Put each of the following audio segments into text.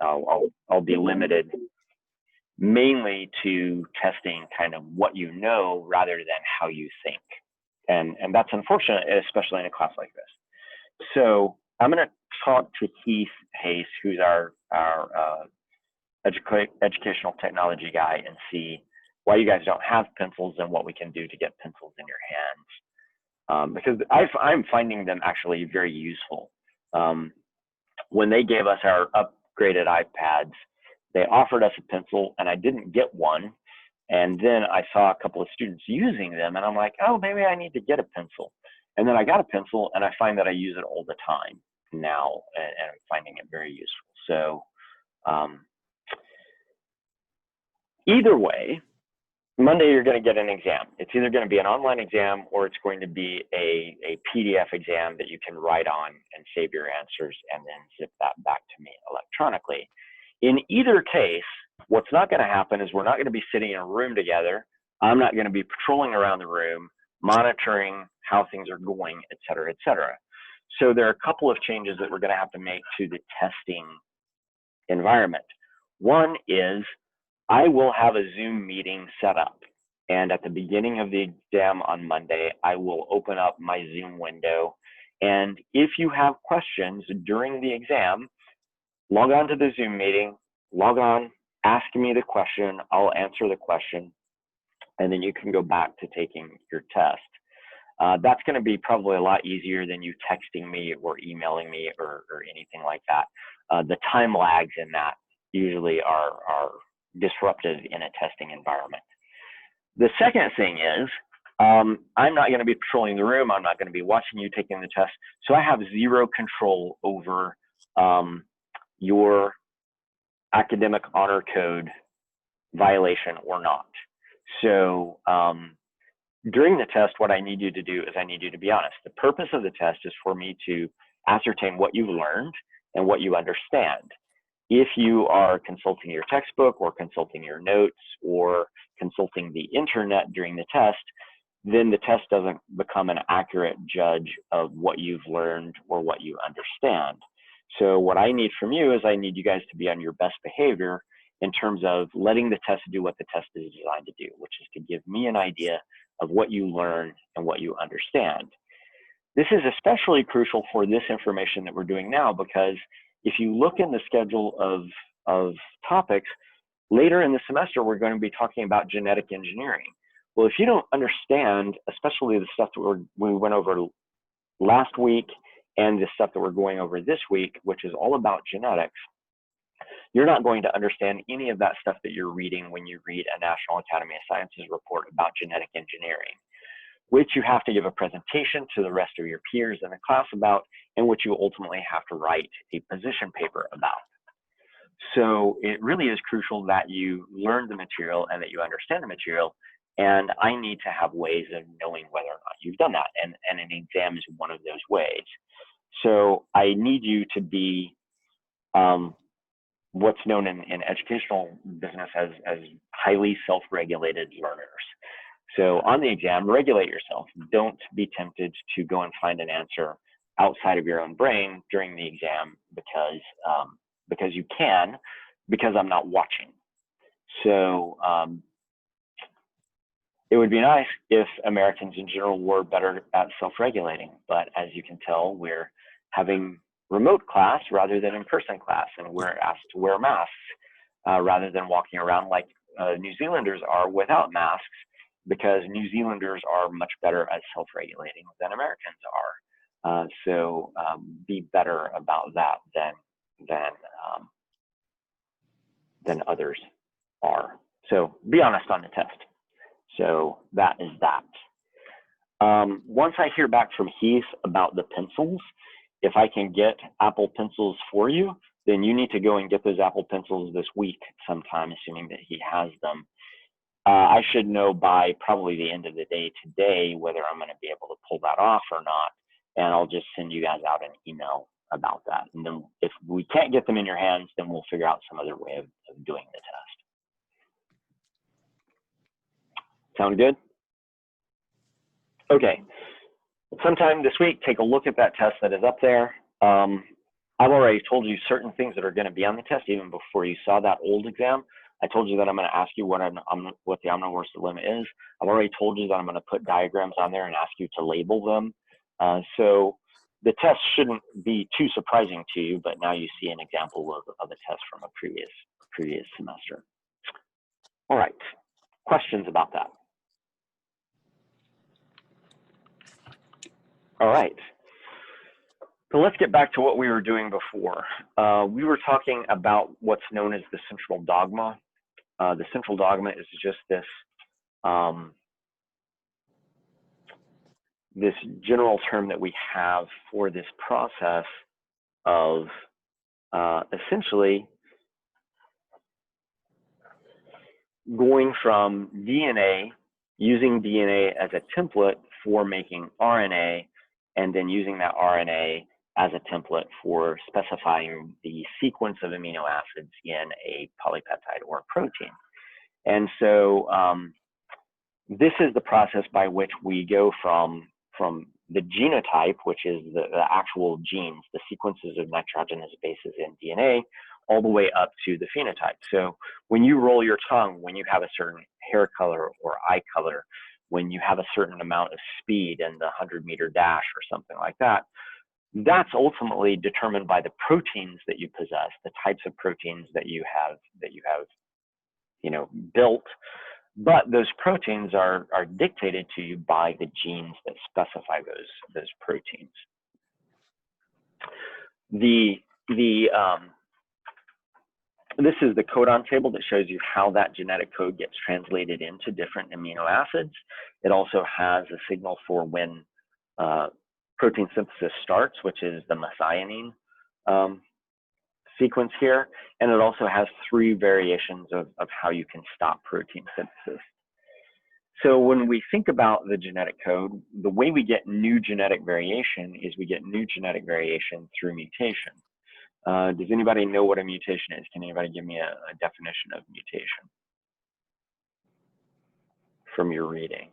I'll be limited mainly to testing kind of what you know rather than how you think. And that's unfortunate, especially in a class like this. So I'm going to talk to Keith Hayes, who's our educational technology guy, and see why you guys don't have pencils and what we can do to get pencils in your hands. Because I'm finding them actually very useful. When they gave us our upgraded iPads, they offered us a pencil, and I didn't get one. And then I saw a couple of students using them, and I'm like, oh, maybe I need to get a pencil. And then I got a pencil, and I find that I use it all the time now, and I'm finding it very useful. So either way, Monday you're going to get an exam. It's either going to be an online exam or it's going to be a PDF exam that you can write on and save your answers and then zip that back to me electronically. In either case, what's not going to happen is we're not going to be sitting in a room together. I'm not going to be patrolling around the room, monitoring how things are going, et cetera, et cetera. So there are a couple of changes that we're going to have to make to the testing environment. One is I will have a Zoom meeting set up. And at the beginning of the exam on Monday, I will open up my Zoom window. And if you have questions during the exam, log on to the Zoom meeting, log on, ask me the question, I'll answer the question, and then you can go back to taking your test. That's going to be probably a lot easier than you texting me or emailing me or anything like that. The time lags in that usually are disruptive in a testing environment. The second thing is, I'm not going to be patrolling the room. I'm not going to be watching you taking the test. So I have zero control over your academic honor code violation or not. So during the test, what I need you to do is I need you to be honest. The purpose of the test is for me to ascertain what you've learned and what you understand. If you are consulting your textbook or consulting your notes or consulting the internet during the test, then the test doesn't become an accurate judge of what you've learned or what you understand. So what I need from you is I need you guys to be on your best behavior in terms of letting the test do what the test is designed to do, which is to give me an idea of what you learn and what you understand. This is especially crucial for this information that we're doing now, because if you look in the schedule of topics, later in the semester, we're going to be talking about genetic engineering. Well, if you don't understand, especially the stuff that we went over last week and the stuff that we're going over this week, which is all about genetics, you're not going to understand any of that stuff that you're reading when you read a National Academy of Sciences report about genetic engineering, which you have to give a presentation to the rest of your peers in the class about, and which you ultimately have to write a position paper about. So it really is crucial that you learn the material and that you understand the material. And I need to have ways of knowing whether or not you've done that. And an exam is one of those ways. So I need you to be what's known in educational business as highly self-regulated learners. So on the exam, regulate yourself. Don't be tempted to go and find an answer outside of your own brain during the exam because you can, because I'm not watching. So it would be nice if Americans in general were better at self-regulating, but as you can tell, we're having remote class rather than in-person class, and we're asked to wear masks rather than walking around like New Zealanders are without masks, because New Zealanders are much better at self-regulating than Americans are. So be better about that than others are. So be honest on the test. So that is that. Once I hear back from Heath about the pencils, if I can get Apple pencils for you, then you need to go and get those Apple pencils this week sometime, assuming that he has them. I should know by probably the end of the day today whether I'm going to be able to pull that off or not, and I'll just send you guys out an email about that. And then if we can't get them in your hands, then we'll figure out some other way of doing the test. Sound good? Okay. Sometime this week, take a look at that test that is up there. I've already told you certain things that are going to be on the test even before you saw that old exam. I told you that I'm going to ask you what the omnivorous dilemma is. I've already told you that I'm going to put diagrams on there and ask you to label them. So the test shouldn't be too surprising to you, but now you see an example of a test from a previous semester. All right, questions about that? All right. So let's get back to what we were doing before. We were talking about what's known as the central dogma. The central dogma is just this this general term that we have for this process of essentially going from DNA, using DNA as a template for making RNA, and then using that RNA as a template for specifying the sequence of amino acids in a polypeptide or a protein. And so this is the process by which we go from the genotype, which is the actual genes, the sequences of nitrogenous bases in DNA, all the way up to the phenotype. So when you roll your tongue, when you have a certain hair color or eye color, when you have a certain amount of speed in the 100-meter dash or something like that, that's ultimately determined by the proteins that you possess, the types of proteins that you have built. But those proteins are dictated to you by the genes that specify those proteins. This is the codon table that shows you how that genetic code gets translated into different amino acids. It also has a signal for when protein synthesis starts, which is the methionine sequence here. And it also has 3 variations of how you can stop protein synthesis. So when we think about the genetic code, the way we get new genetic variation is we get new genetic variation through mutation. Does anybody know what a mutation is? Can anybody give me a definition of mutation from your reading?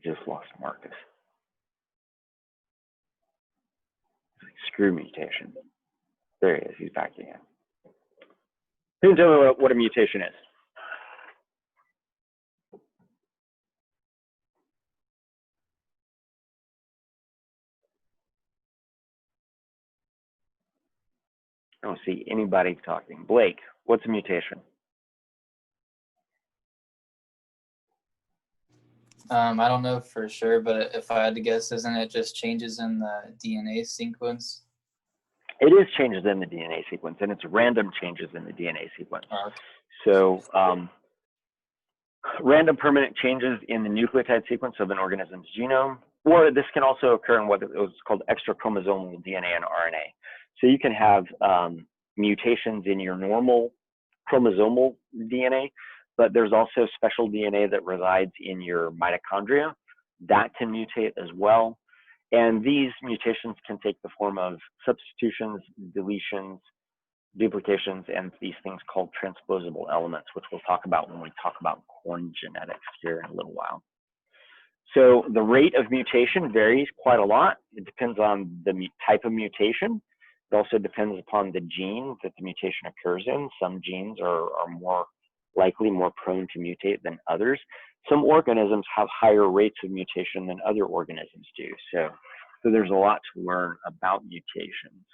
Just lost Marcus. Screw mutation. There he is. He's back again. Who can tell me what a mutation is? I don't see anybody talking. Blake, what's a mutation? I don't know for sure, but if I had to guess, isn't it just changes in the DNA sequence? It is changes in the DNA sequence, and it's random changes in the DNA sequence. So random permanent changes in the nucleotide sequence of an organism's genome, or this can also occur in what is called extrachromosomal DNA and RNA. So you can have mutations in your normal chromosomal DNA, but there's also special DNA that resides in your mitochondria that can mutate as well. And these mutations can take the form of substitutions, deletions, duplications, and these things called transposable elements, which we'll talk about when we talk about corn genetics here in a little while. So the rate of mutation varies quite a lot. It depends on the type of mutation. It also depends upon the gene that the mutation occurs in. Some genes are more likely, more prone to mutate than others. Some organisms have higher rates of mutation than other organisms do. So there's a lot to learn about mutations.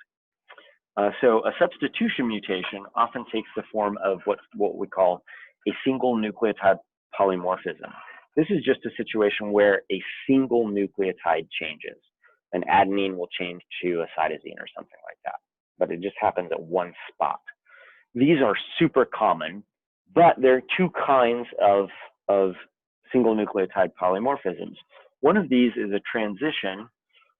So a substitution mutation often takes the form of what we call a single nucleotide polymorphism. This is just a situation where a single nucleotide changes. An adenine will change to a cytosine or something like that, but it just happens at one spot. These are super common, but there are 2 kinds of single nucleotide polymorphisms. One of these is a transition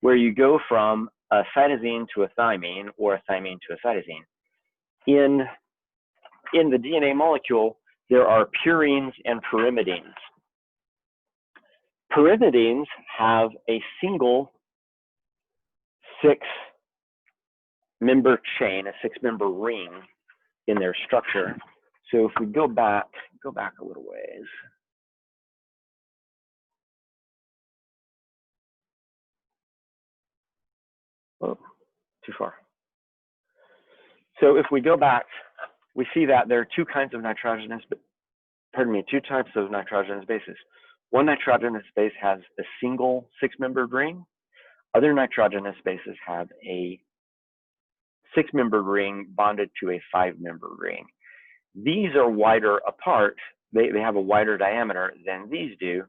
where you go from a cytosine to a thymine or a thymine to a cytosine. In the DNA molecule, there are purines and pyrimidines. Pyrimidines have a single 6-member chain, a 6-member ring in their structure. So if we go back a little ways. Oh, too far. So if we go back, we see that there are two types of nitrogenous bases. One nitrogenous base has a single six-membered ring. Other nitrogenous bases have a six-membered ring bonded to a five-membered ring. These are wider apart. They have a wider diameter than these do.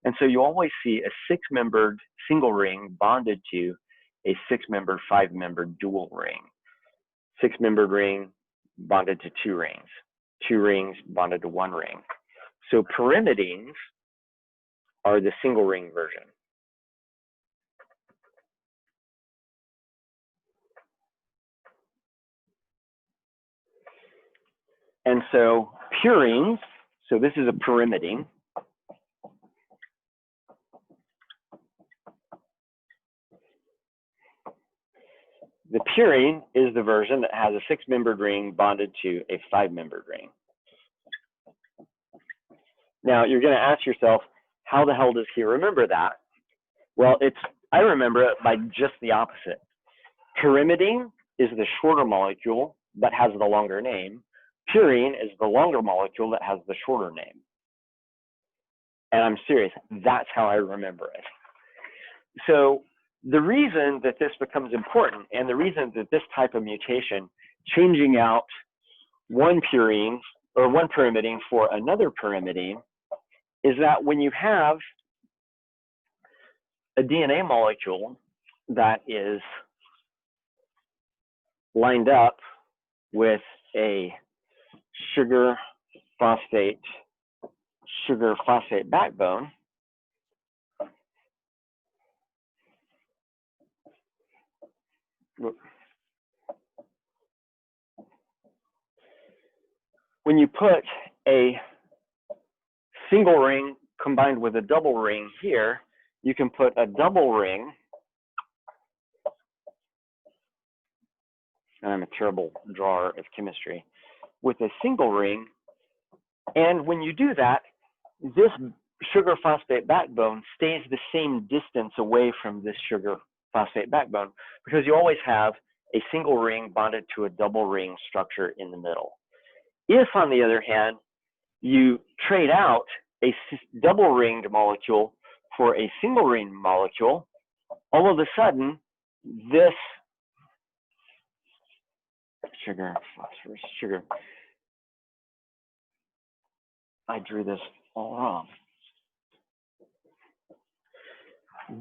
And so you always see a six-membered single ring bonded to a six-membered, five-membered dual ring. Six-membered ring bonded to two rings. Two rings bonded to one ring. So pyrimidines are the single ring version. And so purines, so this is a pyrimidine. The purine is the version that has a six-membered ring bonded to a five-membered ring. Now, you're going to ask yourself, how the hell does he remember that? Well, I remember it by just the opposite. Pyrimidine is the shorter molecule that has the longer name. Purine is the longer molecule that has the shorter name. And I'm serious, that's how I remember it. So the reason that this becomes important, and the reason that this type of mutation, changing out one purine or one pyrimidine for another pyrimidine, is that when you have a DNA molecule that is lined up with a sugar phosphate backbone, when you put a single ring combined with a double ring here, you can put a double ring, and I'm a terrible drawer of chemistry, with a single ring, and when you do that, this sugar phosphate backbone stays the same distance away from this sugar phosphate backbone because you always have a single ring bonded to a double ring structure in the middle. If, on the other hand, you trade out a double ringed molecule for a single ring molecule, all of a sudden, this sugar, I drew this all wrong.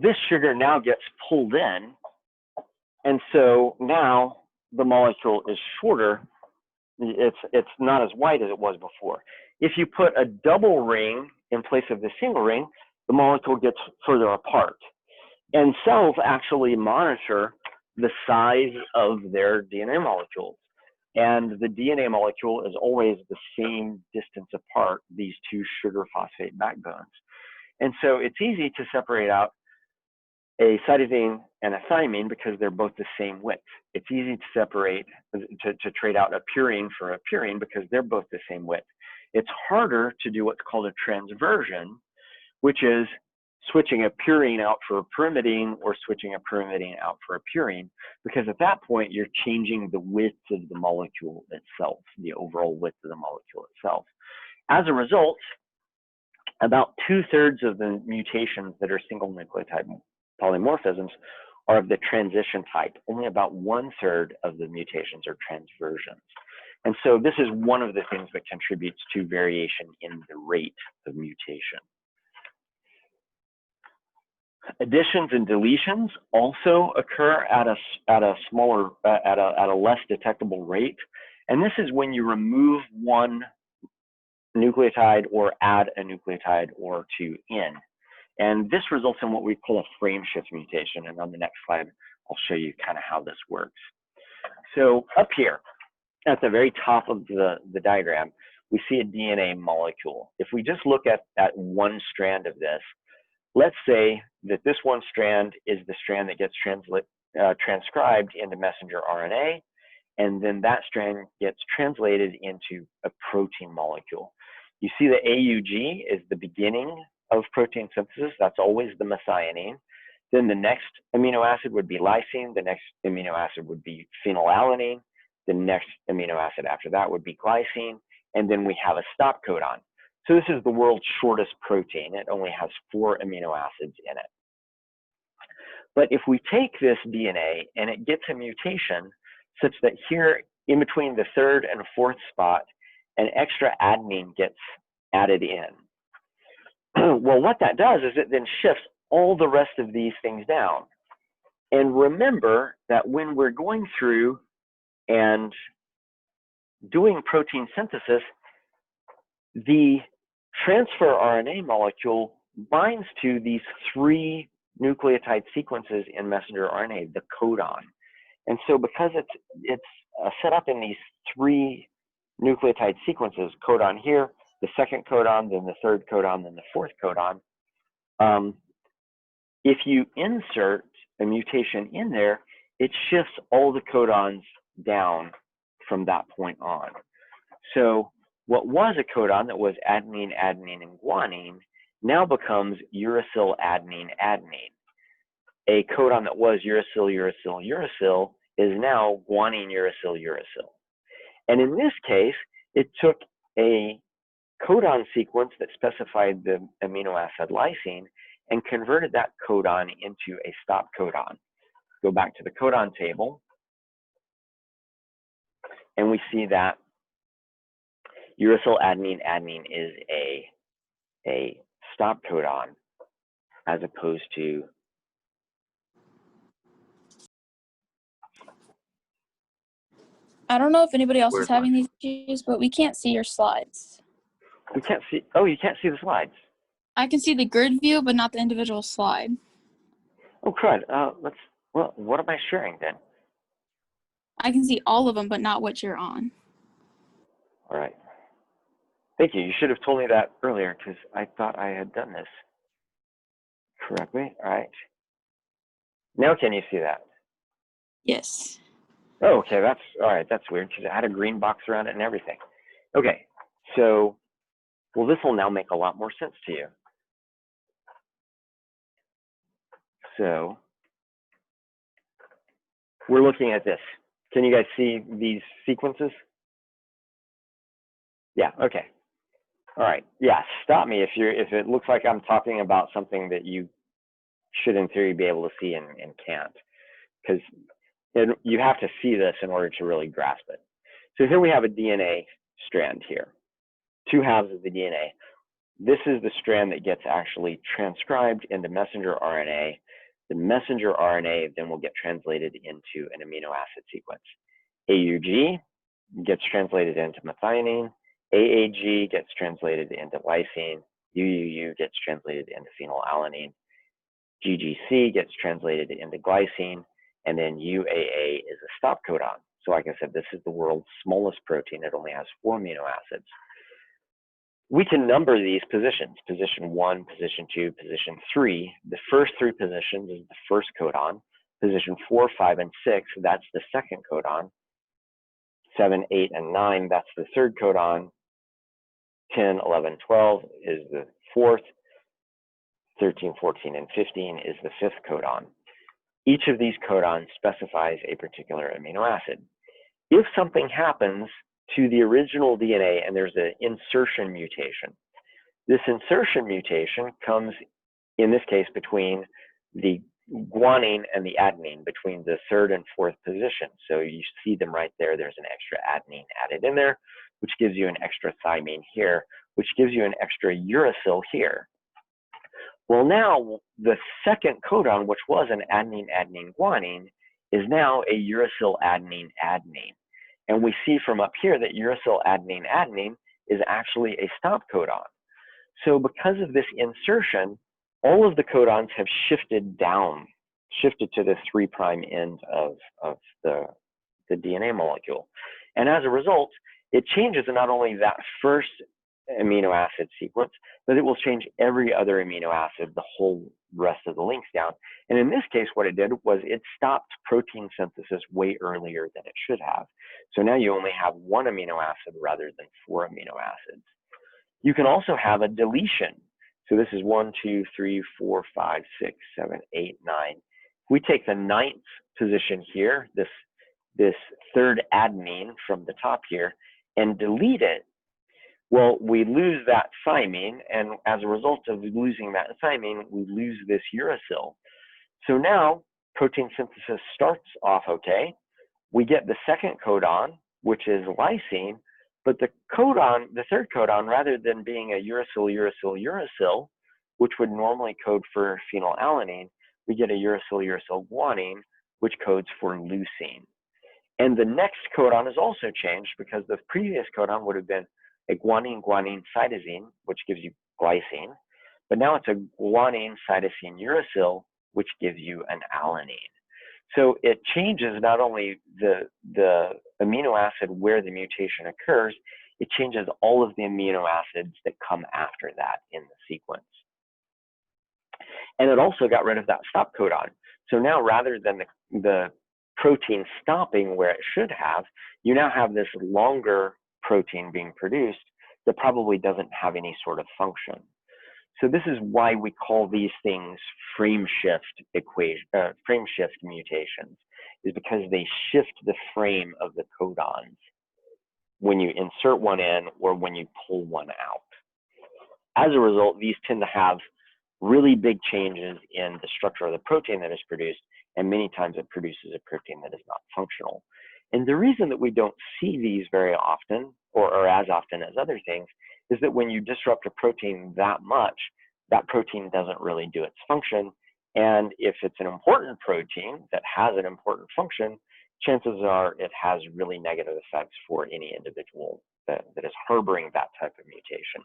This sugar now gets pulled in, and so now the molecule is shorter. It's not as wide as it was before. If you put a double ring in place of the single ring, the molecule gets further apart. And cells actually monitor the size of their DNA molecules. And the DNA molecule is always the same distance apart, these two sugar phosphate backbones. And so it's easy to separate out a cytosine and a thymine because they're both the same width. It's easy to separate, to trade out a purine for a purine because they're both the same width. It's harder to do what's called a transversion, which is switching a purine out for a pyrimidine or switching a pyrimidine out for a purine, because at that point you're changing the width of the molecule itself, the overall width of the molecule itself. As a result, about 2/3 of the mutations that are single nucleotide polymorphisms are of the transition type. Only about 1/3 of the mutations are transversions. And so this is one of the things that contributes to variation in the rate of mutation. Additions and deletions also occur at a less detectable rate. And this is when you remove one nucleotide or add a nucleotide or two in. And this results in what we call a frame shift mutation. And on the next slide, I'll show you kind of how this works. So up here at the very top of the diagram, we see a DNA molecule. If we just look at one strand of this, let's say that this one strand is the strand that gets transcribed into messenger RNA, and then that strand gets translated into a protein molecule. You see the AUG is the beginning of protein synthesis. That's always the methionine. Then the next amino acid would be lysine. The next amino acid would be phenylalanine. The next amino acid after that would be glycine. And then we have a stop codon. So this is the world's shortest protein. It only has 4 amino acids in it. But if we take this DNA and it gets a mutation such that here in between the 3rd and 4th spot, an extra adenine gets added in. Well, what that does is it then shifts all the rest of these things down. And remember that when we're going through and doing protein synthesis, the transfer RNA molecule binds to these 3 nucleotide sequences in messenger RNA, the codon. And so because it's set up in these 3 nucleotide sequences, codon here, the 2nd codon, then the 3rd codon, then the 4th codon, if you insert a mutation in there, it shifts all the codons down from that point on. So what was a codon that was adenine, adenine, and guanine now becomes uracil, adenine, adenine. A codon that was uracil, uracil, uracil is now guanine, uracil, uracil. And in this case, it took a codon sequence that specified the amino acid lysine and converted that codon into a stop codon. Go back to the codon table, and we see that uracil, adenine, adenine is a stop codon as opposed to I don't know if anybody else is having these issues, but we can't see your slides. we can't see. Oh, you can't see the slides. I can see the grid view, but not the individual slide. Oh, crud. Well, what am I sharing then? I can see all of them, but not what you're on. All right. Thank you. You should have told me that earlier because I thought I had done this correctly. All right. Now can you see that? Yes. Oh, okay. That's all right. That's weird because it had a green box around it and everything. Okay. So, well, this will now make a lot more sense to you. So, we're looking at this. Can you guys see these sequences? Yeah. Okay. All right. Yeah. Stop me if it looks like I'm talking about something that you should, in theory, be able to see and can't, because you have to see this in order to really grasp it. So here we have a DNA strand here, 2 halves of the DNA. This is the strand that gets actually transcribed into messenger RNA. The messenger RNA then will get translated into an amino acid sequence. AUG gets translated into methionine. AAG gets translated into lysine. UUU gets translated into phenylalanine. GGC gets translated into glycine. And then UAA is a stop codon. So like I said, this is the world's smallest protein. It only has 4 amino acids. We can number these positions, position 1, position 2, position 3. The first 3 positions is the first codon. Position 4, 5, and 6, that's the second codon. 7, 8, and 9, that's the third codon. 10, 11, 12 is the fourth. 13, 14, and 15 is the fifth codon. Each of these codons specifies a particular amino acid. If something happens to the original DNA and there's an insertion mutation, this insertion mutation comes, in this case, between the guanine and the adenine, between the 3rd and 4th position. So you see them right there. There's an extra adenine added in there, which gives you an extra thymine here, which gives you an extra uracil here. Well, now the second codon, which was an adenine, adenine, guanine, is now a uracil, adenine, adenine. And we see from up here that uracil, adenine, adenine is actually a stop codon. So because of this insertion, all of the codons have shifted down, shifted to the 3' end of the DNA molecule. And as a result, it changes not only that first amino acid sequence, but it will change every other amino acid, the whole rest of the links down. And in this case, what it did was it stopped protein synthesis way earlier than it should have. So now you only have one amino acid rather than 4 amino acids. You can also have a deletion. So this is 1, 2, 3, 4, 5, 6, 7, 8, 9. If we take the 9th position here, this third adenine from the top here, and delete it, well, we lose that thymine, and as a result of losing that thymine, we lose this uracil. So now protein synthesis starts off okay. We get the second codon, which is lysine, but the codon, the third codon, rather than being a uracil, uracil, uracil, which would normally code for phenylalanine, we get a uracil, uracil guanine, which codes for leucine. And the next codon is also changed because the previous codon would have been a guanine-guanine cytosine, which gives you glycine, but now it's a guanine cytosine uracil, which gives you an alanine. So it changes not only the amino acid where the mutation occurs, it changes all of the amino acids that come after that in the sequence. And it also got rid of that stop codon. So now rather than the protein stopping where it should have, you now have this longer protein being produced that probably doesn't have any sort of function. So this is why we call these things frame shift mutations, is because they shift the frame of the codons when you insert one in or when you pull one out. As a result, these tend to have really big changes in the structure of the protein that is produced, and many times it produces a protein that is not functional. And the reason that we don't see these very often, or as often as other things, is that when you disrupt a protein that much, that protein doesn't really do its function. And if it's an important protein that has an important function, chances are it has really negative effects for any individual that is harboring that type of mutation.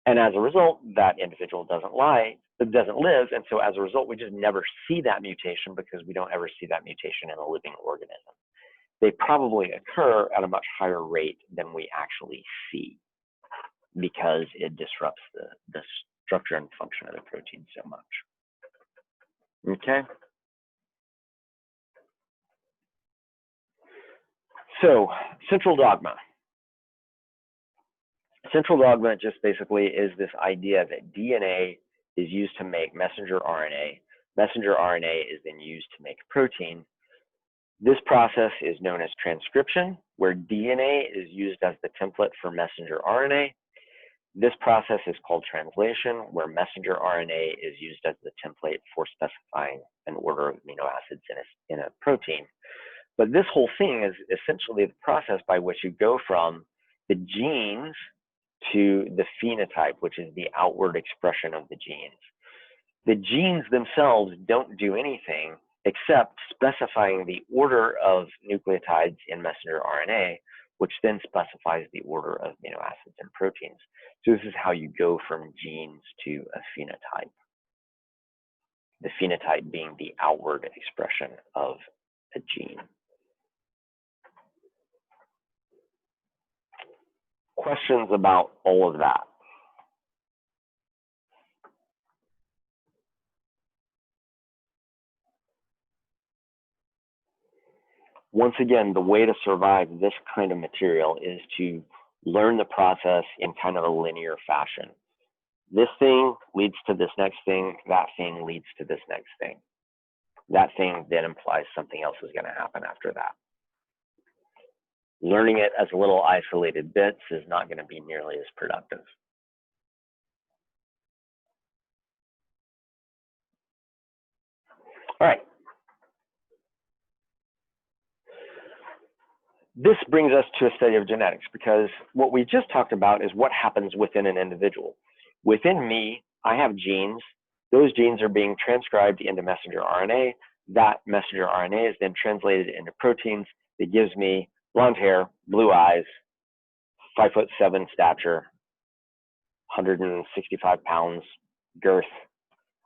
And as a result, that individual doesn't live. And so as a result, we just never see that mutation because we don't ever see that mutation in a living organism. They probably occur at a much higher rate than we actually see because it disrupts the structure and function of the protein so much. Okay. So central dogma. Central dogma just basically is this idea that DNA is used to make messenger RNA. Messenger RNA is then used to make protein. This process is known as transcription, where DNA is used as the template for messenger RNA. This process is called translation, where messenger RNA is used as the template for specifying an order of amino acids in a protein. But this whole thing is essentially the process by which you go from the genes to the phenotype, which is the outward expression of the genes. The genes themselves don't do anything except specifying the order of nucleotides in messenger RNA, which then specifies the order of amino acids and proteins. So this is how you go from genes to a phenotype. The phenotype being the outward expression of a gene. Questions about all of that? Once again, the way to survive this kind of material is to learn the process in kind of a linear fashion. This thing leads to this next thing, that thing leads to this next thing. That thing then implies something else is going to happen after that. Learning it as little isolated bits is not going to be nearly as productive. All right. This brings us to a study of genetics, because what we just talked about is what happens within an individual. Within me, I have genes. Those genes are being transcribed into messenger RNA. That messenger RNA is then translated into proteins that gives me blonde hair, blue eyes, 5'7" stature, 165 pounds girth.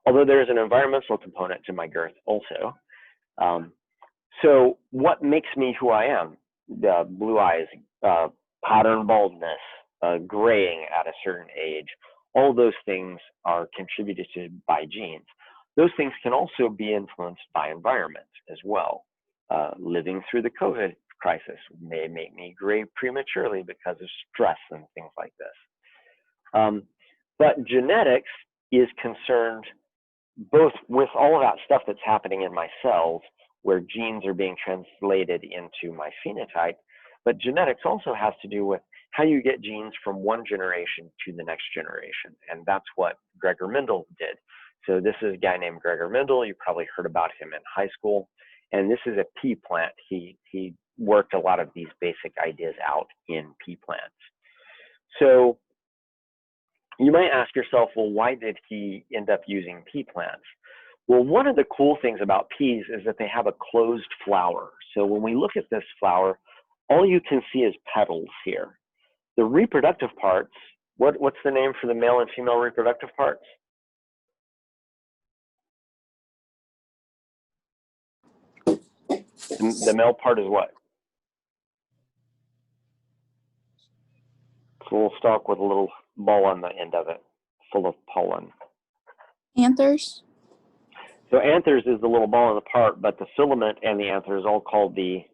Although there is an environmental component to my girth also. So what makes me who I am? The blue eyes, pattern baldness, graying at a certain age. All those things are contributed to by genes. Those things can also be influenced by environment as well. Living through the COVID crisis may make me gray prematurely because of stress and things like this. But genetics is concerned both with all of that stuff that's happening in my cells, where genes are being translated into my phenotype, but genetics also has to do with how you get genes from one generation to the next generation, and that's what Gregor Mendel did. So this is a guy named Gregor Mendel. You probably heard about him in high school, and this is a pea plant. He worked a lot of these basic ideas out in pea plants. So you might ask yourself, well, why did he end up using pea plants? Well, one of the cool things about peas is that they have a closed flower. So when we look at this flower, all you can see is petals here. The reproductive parts, what's the name for the male and female reproductive parts? The male part is what? It's a little stalk with a little ball on the end of it, full of pollen. Anthers. So anthers is the little ball in the part, but the filament and the anther is all called the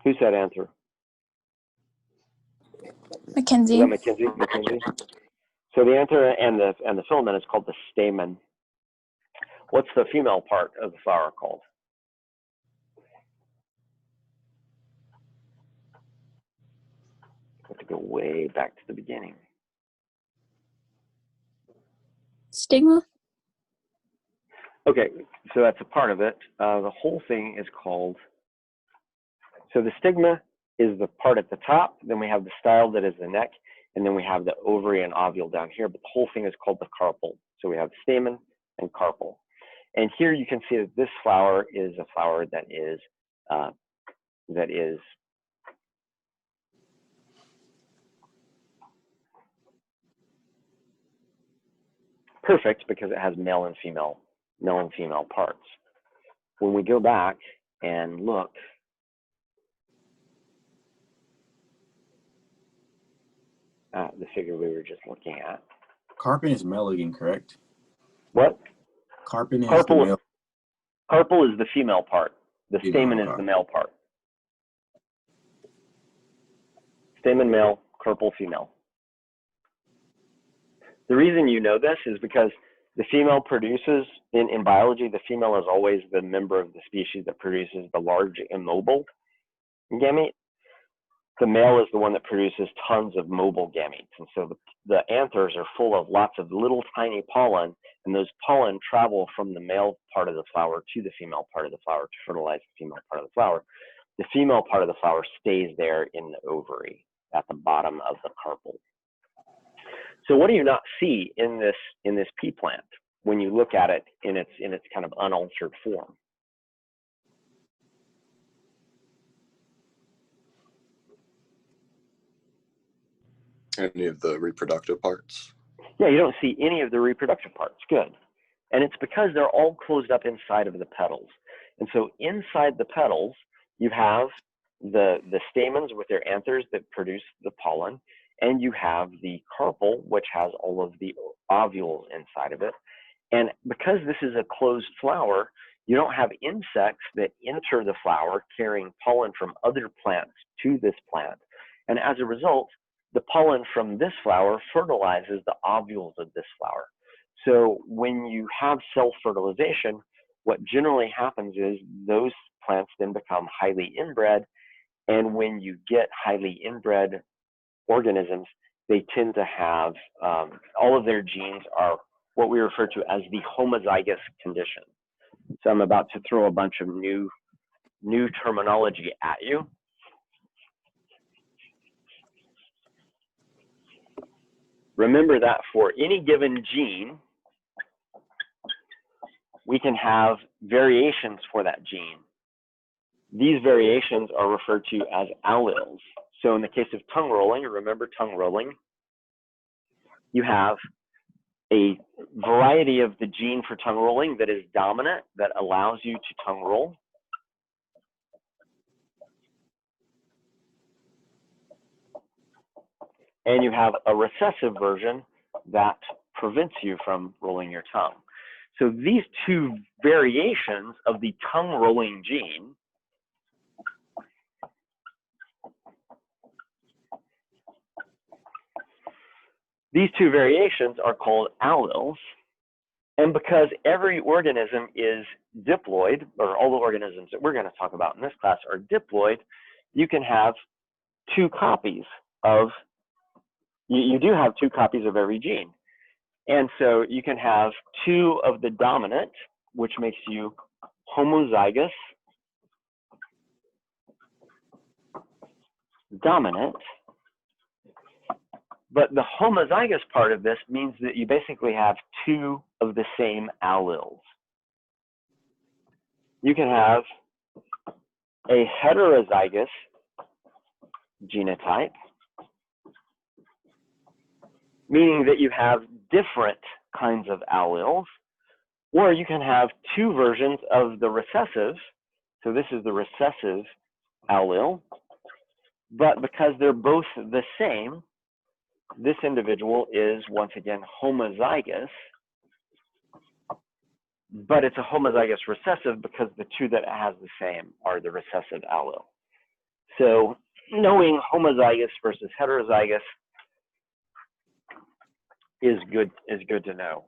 who said anther? Mackenzie. Is that Mackenzie? Mackenzie? So the anther and the filament is called the stamen. What's the female part of the flower called? I have to go way back to the beginning. Stigma. Okay, so that's a part of it. The whole thing is called, so the stigma is the part at the top, then we have the style that is the neck, and then we have the ovary and ovule down here, but the whole thing is called the carpel. So we have stamen and carpel. And here you can see that this flower is a flower that is perfect because it has male and female parts. When we go back and look at the figure we were just looking at. Carpin is male again, correct? What? Carpin is the male. Carpel is the female part. The stamen is the male part. Stamen male, carpel female. The reason you know this is because the female produces, in biology, the female is always the member of the species that produces the large immobile gamete. The male is the one that produces tons of mobile gametes. And so the anthers are full of lots of little tiny pollen, and those pollen travel from the male part of the flower to the female part of the flower to fertilize the female part of the flower. The female part of the flower stays there in the ovary at the bottom of the carpel. So what do you not see in this pea plant when you look at it in its kind of unaltered form? Any of the reproductive parts? Yeah, you don't see any of the reproductive parts. Good. And it's because they're all closed up inside of the petals. And so inside the petals, you have the stamens with their anthers that produce the pollen, and you have the carpel, which has all of the ovules inside of it. And because this is a closed flower, you don't have insects that enter the flower carrying pollen from other plants to this plant. And as a result, the pollen from this flower fertilizes the ovules of this flower. So when you have self-fertilization, what generally happens is those plants then become highly inbred. And when you get highly inbred organisms, they tend to have, all of their genes are what we refer to as the homozygous condition. So I'm about to throw a bunch of new terminology at you. Remember that for any given gene, we can have variations for that gene. These variations are referred to as alleles. So in the case of tongue rolling, remember tongue rolling, you have a variety of the gene for tongue rolling that is dominant, that allows you to tongue roll. And you have a recessive version that prevents you from rolling your tongue. So these two variations of the tongue rolling gene are called alleles. And because every organism is diploid, or all the organisms that we're going to talk about in this class are diploid, you can have two copies of, you do have two copies of every gene. And so you can have two of the dominant, which makes you homozygous dominant. But the homozygous part of this means that you basically have two of the same alleles. You can have a heterozygous genotype, meaning that you have different kinds of alleles, or you can have two versions of the recessive. So this is the recessive allele, but because they're both the same, this individual is once again homozygous, but it's a homozygous recessive because the two that it has the same are the recessive allele. So knowing homozygous versus heterozygous is good to know.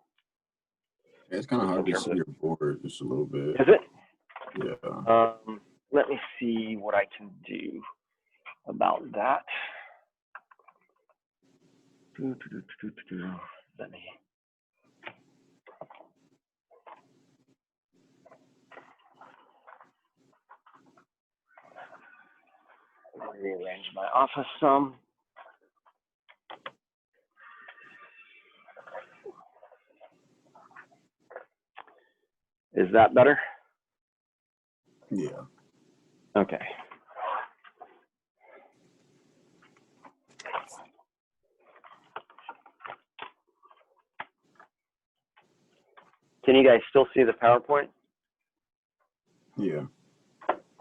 Yeah, it's kind of hard to see your board just a little bit. Is it? Yeah. Let me see what I can do about that. Let me. Rearrange my office some. Is that better? Yeah. Okay. Can you guys still see the PowerPoint? Yeah.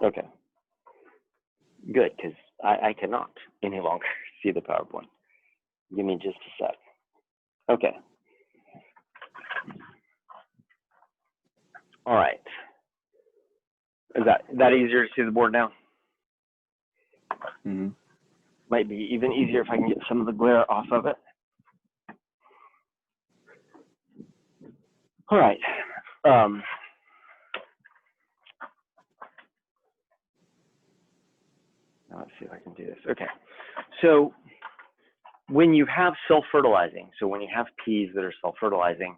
Okay. Good, because I cannot any longer see the PowerPoint. Give me just a sec. Okay. All right. Is that easier to see the board now? Mm-hmm. Might be even easier if I can get some of the glare off of it. All right. Now let's see if I can do this. Okay. So when you have self-fertilizing, so when you have peas that are self-fertilizing,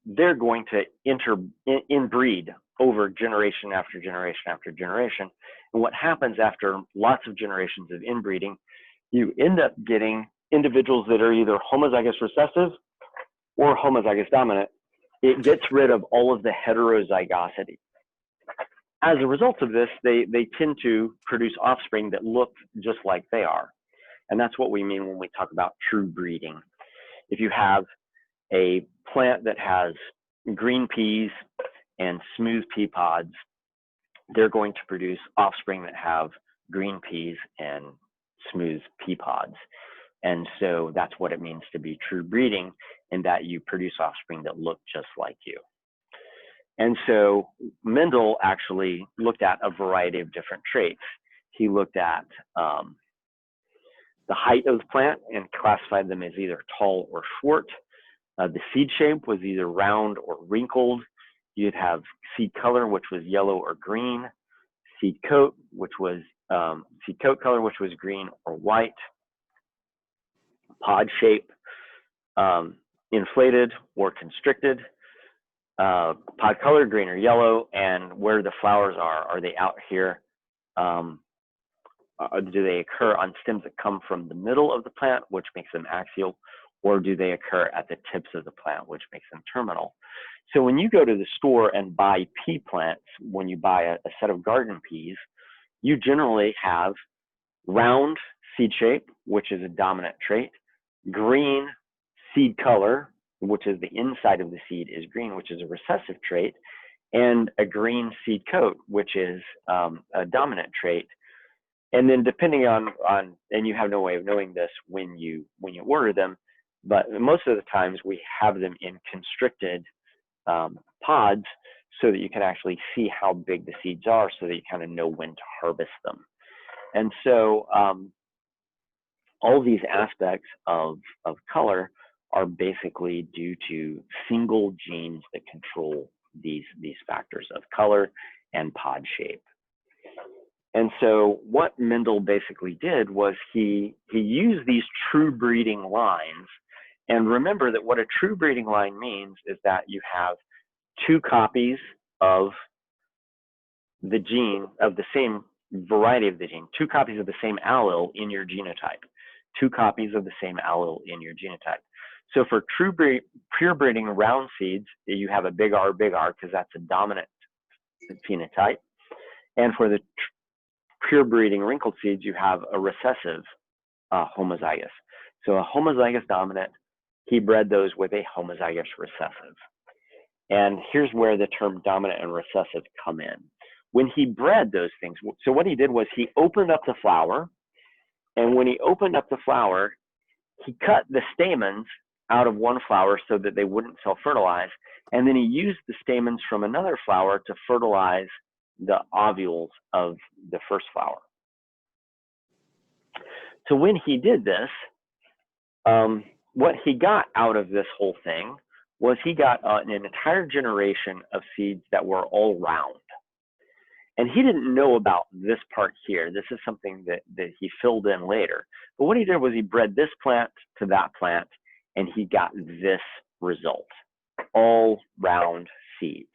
they're going to inbreed over generation after generation after generation. And what happens after lots of generations of inbreeding, you end up getting individuals that are either homozygous recessive or homozygous dominant. It gets rid of all of the heterozygosity. As a result of this, they tend to produce offspring that look just like they are. And that's what we mean when we talk about true breeding. If you have a plant that has green peas and smooth pea pods, they're going to produce offspring that have green peas and smooth pea pods. And so that's what it means to be true breeding, in that you produce offspring that look just like you. And so Mendel actually looked at a variety of different traits. He looked at the height of the plant and classified them as either tall or short. The seed shape was either round or wrinkled. You'd have seed color, which was yellow or green. Seed coat, which was seed coat color, which was green or white. Pod shape, inflated or constricted. Pod color, green or yellow, and where the flowers are they out here? Do they occur on stems that come from the middle of the plant, which makes them axial, or do they occur at the tips of the plant, which makes them terminal? So when you go to the store and buy pea plants, when you buy a set of garden peas, you generally have round seed shape, which is a dominant trait, green seed color, which is the inside of the seed, is green, which is a recessive trait, and a green seed coat, which is a dominant trait. And then depending on, and you have no way of knowing this when you order them, but most of the times we have them in constricted pods so that you can actually see how big the seeds are, so that you kind of know when to harvest them. And so all these aspects of color are basically due to single genes that control these factors of color and pod shape. And so what Mendel basically did was he used these true breeding lines. And remember that what a true breeding line means is that you have two copies of the gene, of the same variety of the gene, two copies of the same allele in your genotype, two copies of the same allele in your genotype. So for pure breeding round seeds, you have a big R, because that's a dominant phenotype. And for the pure breeding wrinkled seeds, you have a recessive homozygous. So a homozygous dominant, he bred those with a homozygous recessive. And here's where the term dominant and recessive come in. When he bred those things, so what he did was he opened up the flower, and when he opened up the flower, he cut the stamens out of one flower so that they wouldn't self-fertilize, and then he used the stamens from another flower to fertilize the ovules of the first flower. So when he did this, what he got out of this whole thing was he got an entire generation of seeds that were all round. And he didn't know about this part here. This is something that he filled in later. But what he did was he bred this plant to that plant, and he got this result, all round seeds.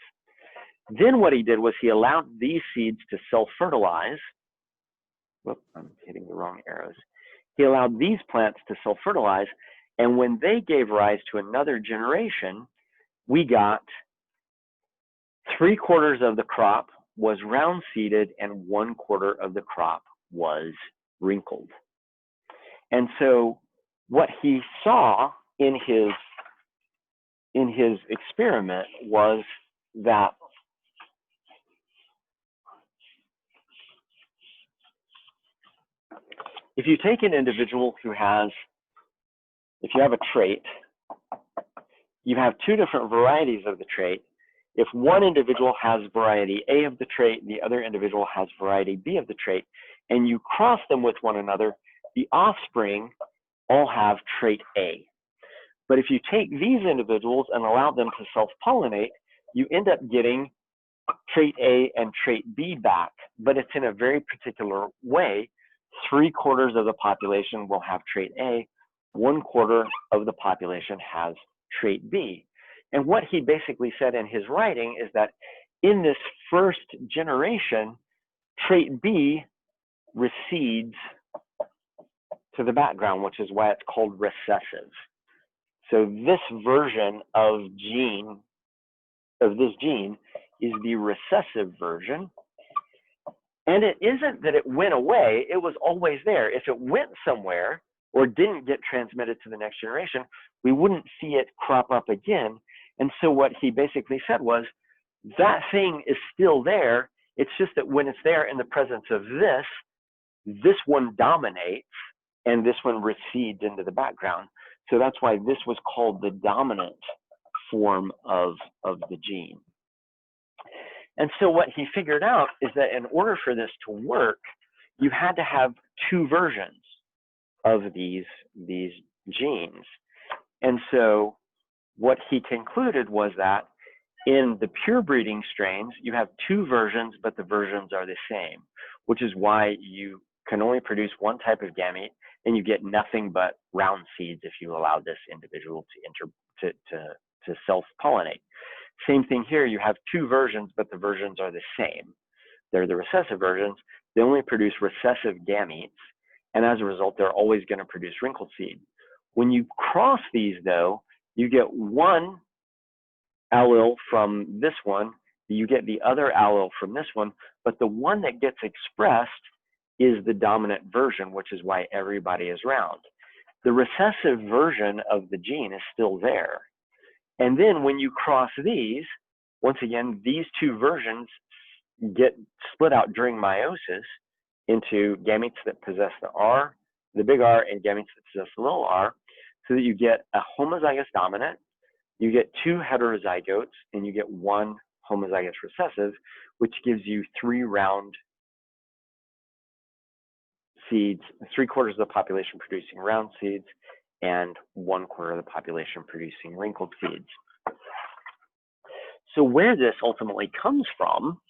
Then what he did was he allowed these seeds to self-fertilize. Whoop, I'm hitting the wrong arrows. He allowed these plants to self-fertilize, and when they gave rise to another generation, we got 3/4 of the crop was round seeded and 1/4 of the crop was wrinkled. And so what he saw in his experiment was that if you take an individual who has, if you have a trait, you have two different varieties of the trait. If one individual has variety A of the trait, the other individual has variety B of the trait, and you cross them with one another, the offspring all have trait A. But if you take these individuals and allow them to self-pollinate, you end up getting trait A and trait B back, but it's in a very particular way. 3/4 of the population will have trait A, 1/4 of the population has trait B. And what he basically said in his writing is that in this first generation, trait B recedes to the background, which is why it's called recessive. So this version of this gene is the recessive version. And it isn't that it went away, it was always there. If it went somewhere or didn't get transmitted to the next generation, we wouldn't see it crop up again. And so what he basically said was, that thing is still there. It's just that when it's there in the presence of this one dominates and this one recedes into the background. So that's why this was called the dominant form of the gene. And so what he figured out is that in order for this to work, you had to have two versions of these genes. And so what he concluded was that in the pure breeding strains, you have two versions, but the versions are the same, which is why you can only produce one type of gamete, and you get nothing but round seeds if you allow this individual to self-pollinate. Same thing here, you have two versions, but the versions are the same. They're the recessive versions. They only produce recessive gametes, and as a result, they're always going to produce wrinkled seed. When you cross these, though, you get one allele from this one, you get the other allele from this one, but the one that gets expressed is the dominant version, which is why everybody is round. The recessive version of the gene is still there. And then when you cross these, once again, these two versions get split out during meiosis into gametes that possess the R, the big R, and gametes that possess the little r, so that you get a homozygous dominant, you get 2 heterozygotes, and you get 1 homozygous recessive, which gives you 3 round seeds, 3/4 of the population producing round seeds, and 1/4 of the population producing wrinkled seeds. So where this ultimately comes from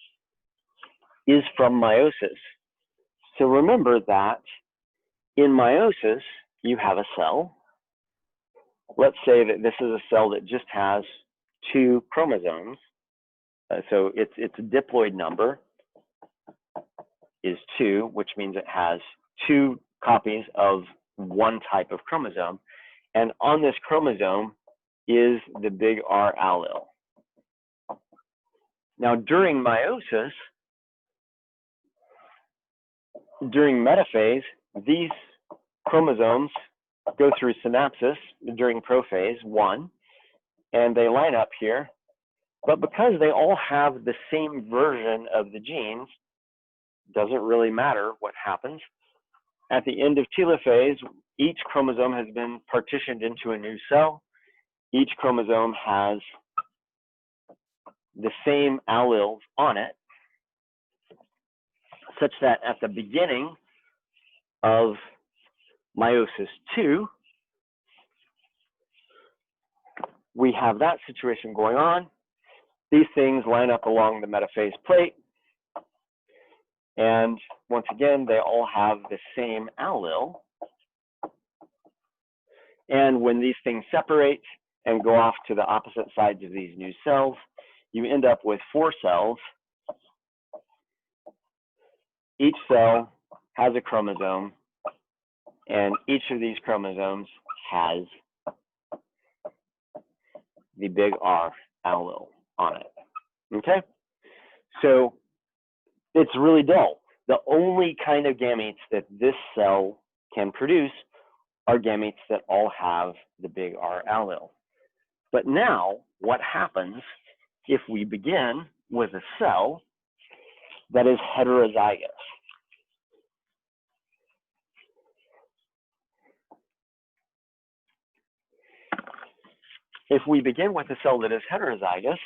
is from meiosis. So remember that in meiosis, you have a cell. Let's say that this is a cell that just has 2 chromosomes. So its diploid number is 2, which means it has 2 copies of one type of chromosome. And on this chromosome is the big R allele. Now, during meiosis, during metaphase, these chromosomes go through synapsis during prophase 1, and they line up here. But because they all have the same version of the genes, doesn't really matter what happens. At the end of telophase, each chromosome has been partitioned into a new cell. Each chromosome has the same alleles on it, such that at the beginning of meiosis 2, we have that situation going on. These things line up along the metaphase plate. And once again, they all have the same allele. And when these things separate and go off to the opposite sides of these new cells, you end up with 4 cells. Each cell has a chromosome, and each of these chromosomes has the big R allele on it. Okay? So it's really dull. The only kind of gametes that this cell can produce are gametes that all have the big R allele. But now, what happens if we begin with a cell that is heterozygous? If we begin with a cell that is heterozygous,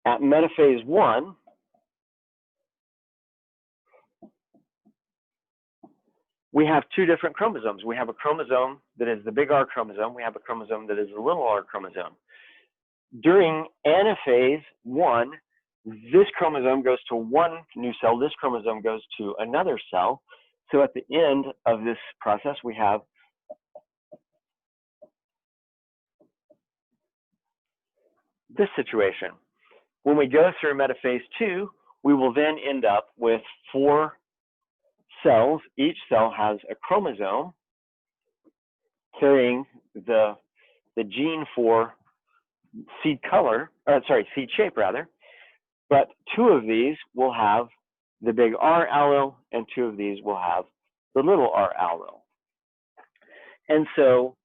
at metaphase 1, we have 2 different chromosomes. We have a chromosome that is the big R chromosome. We have a chromosome that is the little r chromosome. During anaphase 1, this chromosome goes to one new cell. This chromosome goes to another cell. So at the end of this process, we have this situation. When we go through metaphase 2, we will then end up with 4 cells. Each cell has a chromosome carrying the gene for seed color, seed shape rather. But 2 of these will have the big R allele, and 2 of these will have the little r allele. And so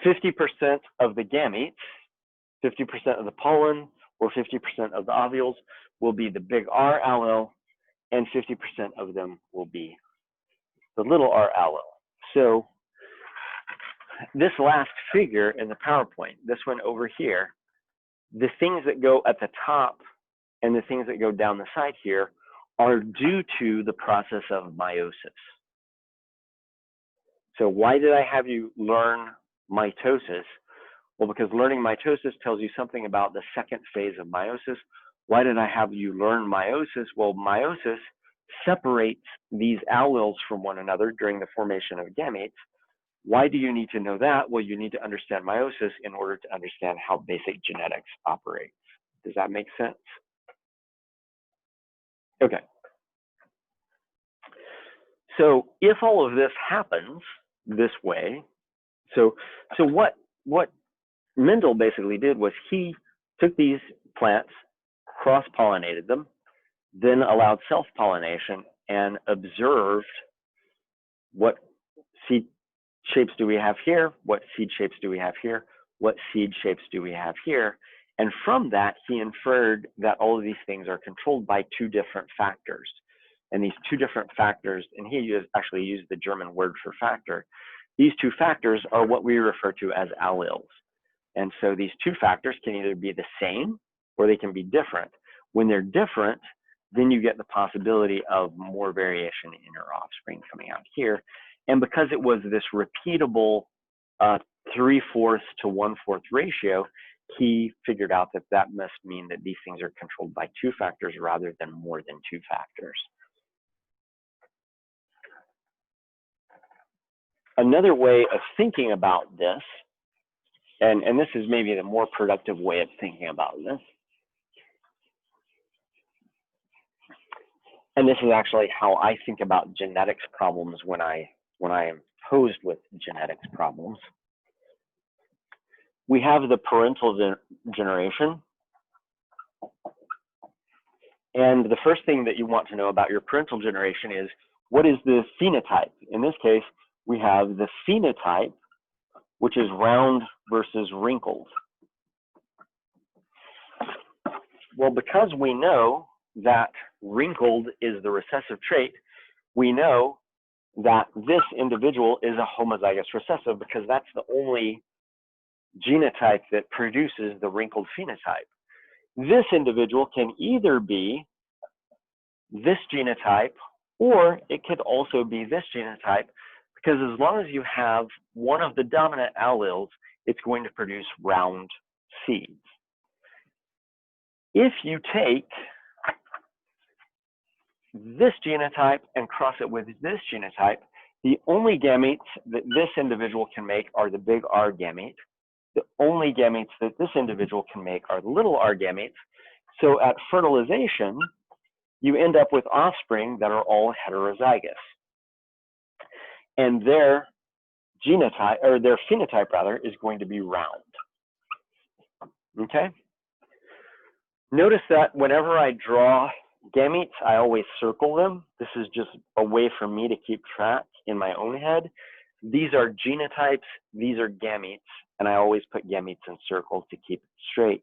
50% of the gametes, 50% of the pollen, or 50% of the ovules will be the big R allele, and 50% of them will be the little r allele. So this last figure in the PowerPoint, this one over here, the things that go at the top and the things that go down the side here are due to the process of meiosis. So why did I have you learn mitosis? Well, because learning mitosis tells you something about the second phase of meiosis. Why did I have you learn meiosis? Well, meiosis separates these alleles from one another during the formation of gametes. Why do you need to know that? Well, you need to understand meiosis in order to understand how basic genetics operates. Does that make sense? Okay. So if all of this happens this way, so what Mendel basically did was he took these plants, cross-pollinated them, then allowed self-pollination and observed what seed shapes do we have here, what seed shapes do we have here, what seed shapes do we have here? And from that, he inferred that all of these things are controlled by two different factors. And these two different factors, and he actually used the German word for factor, these two factors are what we refer to as alleles. And so these two factors can either be the same or they can be different. When they're different, then you get the possibility of more variation in your offspring coming out here. And because it was this repeatable 3/4 to 1/4 ratio, he figured out that that must mean that these things are controlled by two factors rather than more than two factors. Another way of thinking about this, and this is maybe the more productive way of thinking about this, and this is actually how I think about genetics problems when I am posed with genetics problems. We have the parental generation. And the first thing that you want to know about your parental generation is, what is the phenotype? In this case, we have the phenotype, which is round versus wrinkled. Well, because we know that wrinkled is the recessive trait, we know that this individual is a homozygous recessive because that's the only genotype that produces the wrinkled phenotype. This individual can either be this genotype or it could also be this genotype, because as long as you have one of the dominant alleles, it's going to produce round seeds. If you take this genotype and cross it with this genotype, the only gametes that this individual can make are the big R gamete. The only gametes that this individual can make are the little r gametes. So at fertilization, you end up with offspring that are all heterozygous. And their genotype, or their phenotype rather, is going to be round. Okay? Notice that whenever I draw gametes, I always circle them. This is just a way for me to keep track in my own head. These are genotypes, these are gametes, and I always put gametes in circles to keep it straight.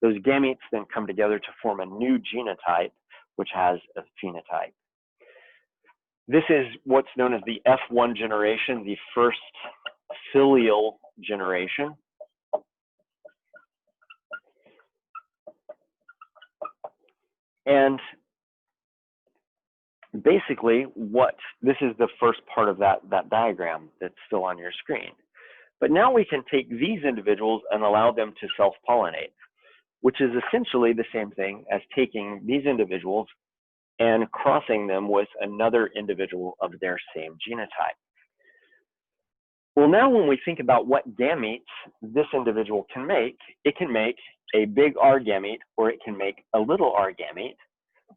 Those gametes then come together to form a new genotype, which has a phenotype. This is what's known as the F1 generation, the first filial generation. And basically this is the first part of that diagram that's still on your screen. But now we can take these individuals and allow them to self-pollinate, which is essentially the same thing as taking these individuals and crossing them with another individual of their same genotype. Well, now when we think about what gametes this individual can make, it can make a big R gamete or it can make a little r gamete.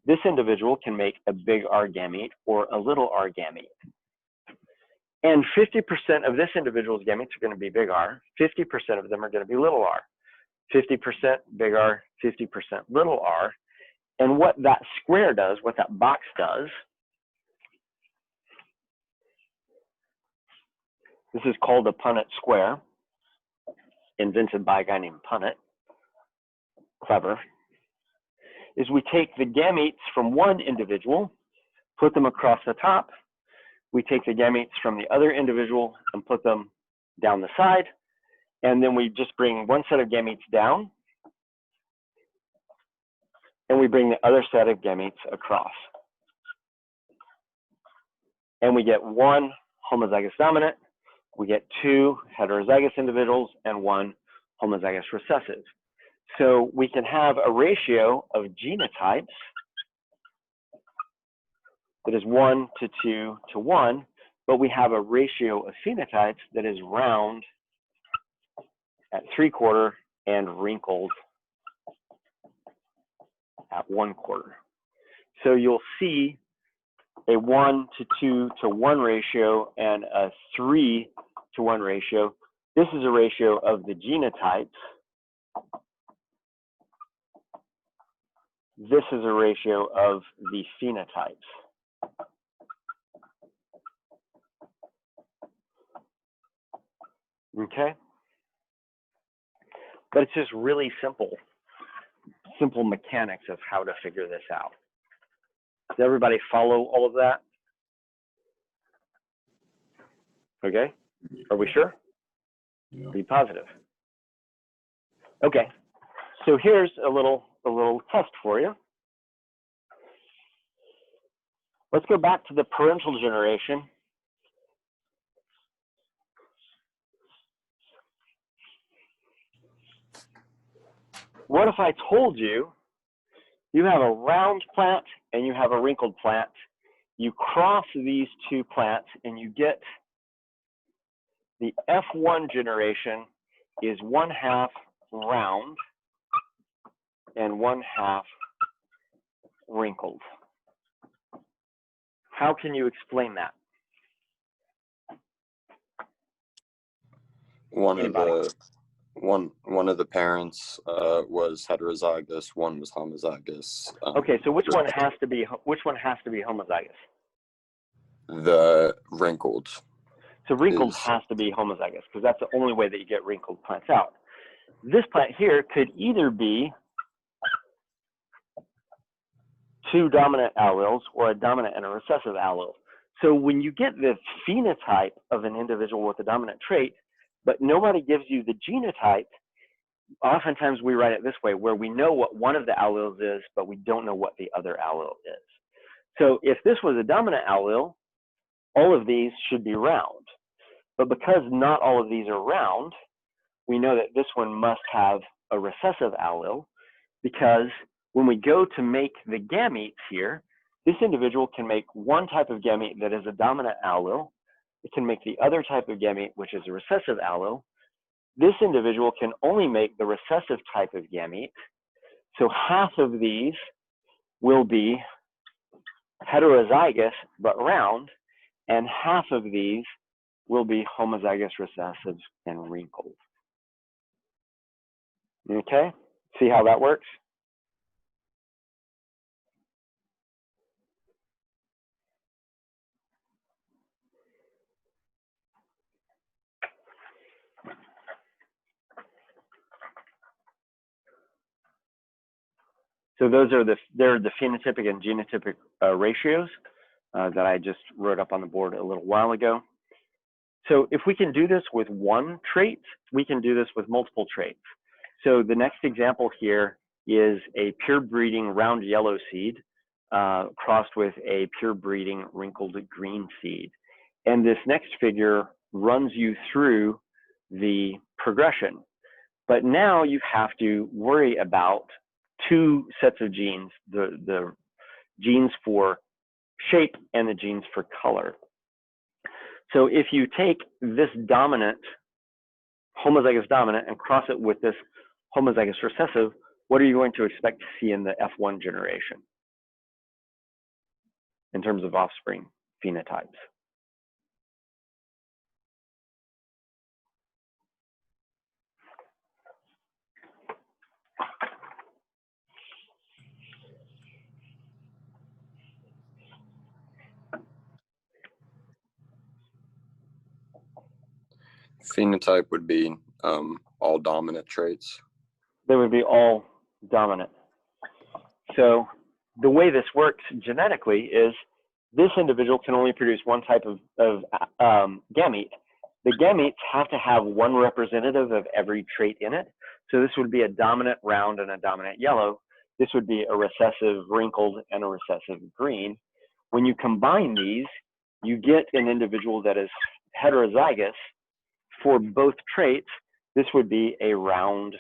This individual can make a big R gamete or a little r gamete. And 50% of this individual's gametes are going to be big R, 50% of them are going to be little r. 50% big R, 50% little r. And what that square does, what that box does, this is called a Punnett square, invented by a guy named Punnett, clever, is we take the gametes from one individual, put them across the top, we take the gametes from the other individual and put them down the side, and then we just bring one set of gametes down, and we bring the other set of gametes across. And we get one homozygous dominant, we get two heterozygous individuals, and one homozygous recessive. So we can have a ratio of genotypes that is 1 to 2 to 1, but we have a ratio of phenotypes that is round at 3/4 and wrinkled at 1/4. So you'll see a 1 to 2 to 1 ratio and a 3 to 1 ratio. This is a ratio of the genotypes. This is a ratio of the phenotypes. Okay? but it's just really simple mechanics of how to figure this out. Does everybody follow all of that? Okay, are we sure? Yeah. Be positive. Okay, so here's a little test for you. Let's go back to the parental generation. What if I told you you have a round plant and you have a wrinkled plant? You cross these two plants and you get the F1 generation is 1/2 round and 1/2 wrinkled. How can you explain that? One Anybody? of the parents was heterozygous, one was homozygous. Okay, so which one has to be homozygous? The wrinkled. So wrinkled is- has to be homozygous because that's the only way that you get wrinkled plants out. This plant here could either be 2 dominant alleles or a dominant and a recessive allele. So when you get the phenotype of an individual with a dominant trait, but nobody gives you the genotype, oftentimes we write it this way, where we know what one of the alleles is, but we don't know what the other allele is. So if this was a dominant allele, all of these should be round. But because not all of these are round, we know that this one must have a recessive allele, because when we go to make the gametes here, this individual can make one type of gamete that is a dominant allele. It can make the other type of gamete, which is a recessive allele. This individual can only make the recessive type of gamete. So half of these will be heterozygous but round, and half of these will be homozygous, recessive, and wrinkled. Okay, see how that works? So those are they're the phenotypic and genotypic ratios that I just wrote up on the board a little while ago. So if we can do this with one trait, we can do this with multiple traits. So the next example here is a pure breeding round yellow seed crossed with a pure breeding wrinkled green seed. And this next figure runs you through the progression. But now you have to worry about 2 sets of genes, the genes for shape and the genes for color. So if you take this dominant, homozygous dominant, and cross it with this homozygous recessive, what are you going to expect to see in the F1 generation in terms of offspring phenotypes? Phenotype would be all dominant traits. They would be all dominant. So the way this works genetically is this individual can only produce one type of gamete. The gametes have to have one representative of every trait in it. So this would be a dominant round and a dominant yellow. This would be a recessive wrinkled and a recessive green. When you combine these, you get an individual that is heterozygous for both traits. This would be a round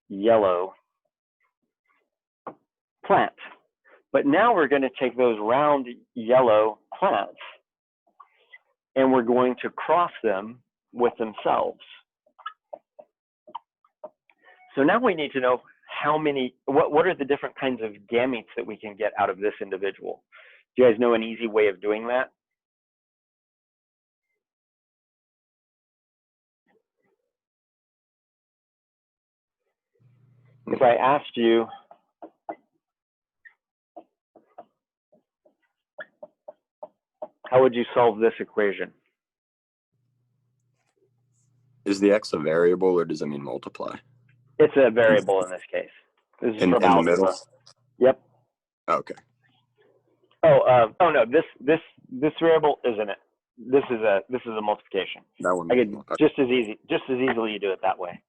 yellow plant. But now we're going to take those round yellow plants and we're going to cross them with themselves. So now we need to know how many, what are the different kinds of gametes that we can get out of this individual? Do you guys know an easy way of doing that? If I asked you, how would you solve this equation? Is the x a variable or does it mean multiply? It's a variable in this case. This is In from the algebra. middle? Yep. Okay. Oh no, this variable isn't it. This is a multiplication. That one. I could just as easily you do it that way.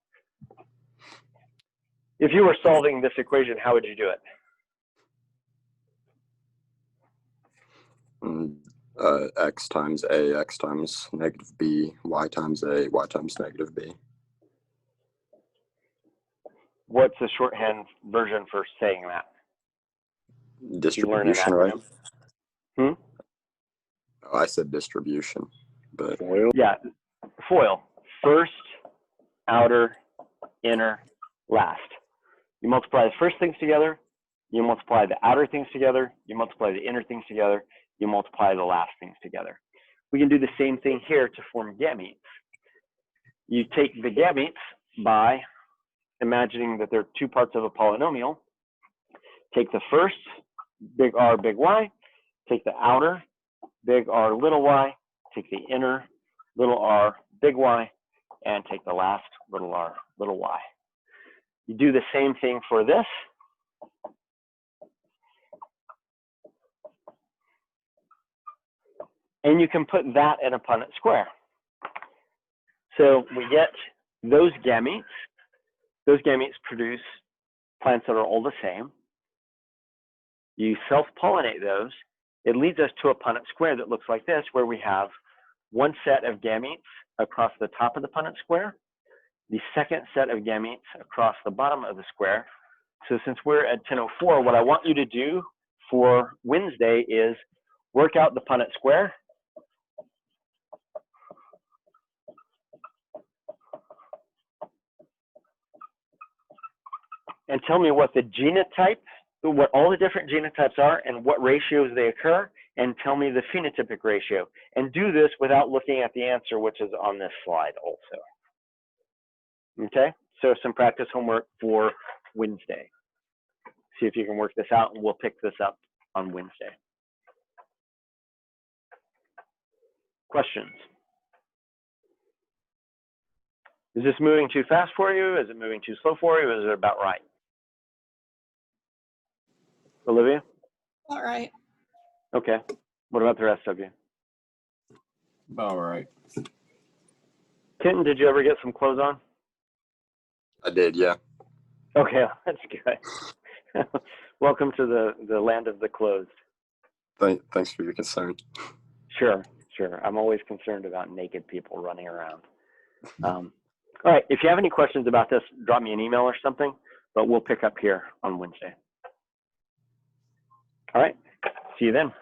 If you were solving this equation, how would you do it? X times A, X times negative B, Y times A, Y times negative B. What's the shorthand version for saying that? Distribution, right? Hmm? Oh, I said distribution, but Yeah, FOIL. First, outer, inner, last. You multiply the first things together, you multiply the outer things together, you multiply the inner things together, you multiply the last things together. We can do the same thing here to form gametes. You take the gametes by imagining that they're two parts of a polynomial. Take the first, big R, big Y, take the outer, big R, little y, take the inner, little r, big Y, and take the last, little r, little y. You do the same thing for this. And you can put that in a Punnett square. So we get those gametes. Those gametes produce plants that are all the same. You self-pollinate those. It leads us to a Punnett square that looks like this, where we have one set of gametes across the top of the Punnett square, the second set of gametes across the bottom of the square. So since we're at 10:04, what I want you to do for Wednesday is work out the Punnett square. And tell me what the genotype, what all the different genotypes are and what ratios they occur, and tell me the phenotypic ratio. And do this without looking at the answer, which is on this slide also. Okay, so some practice homework for Wednesday. See if you can work this out, and we'll pick this up on Wednesday. Questions? Is this moving too fast for you? Is it moving too slow for you? Is it about right? Olivia? All right. Okay. What about the rest of you? All right. Kenton, did you ever get some clothes on? I did, yeah. Okay, that's good. Welcome to the land of the clothed. Thanks for your concern. Sure. I'm always concerned about naked people running around. All right, if you have any questions about this, drop me an email or something, but we'll pick up here on Wednesday. All right, see you then.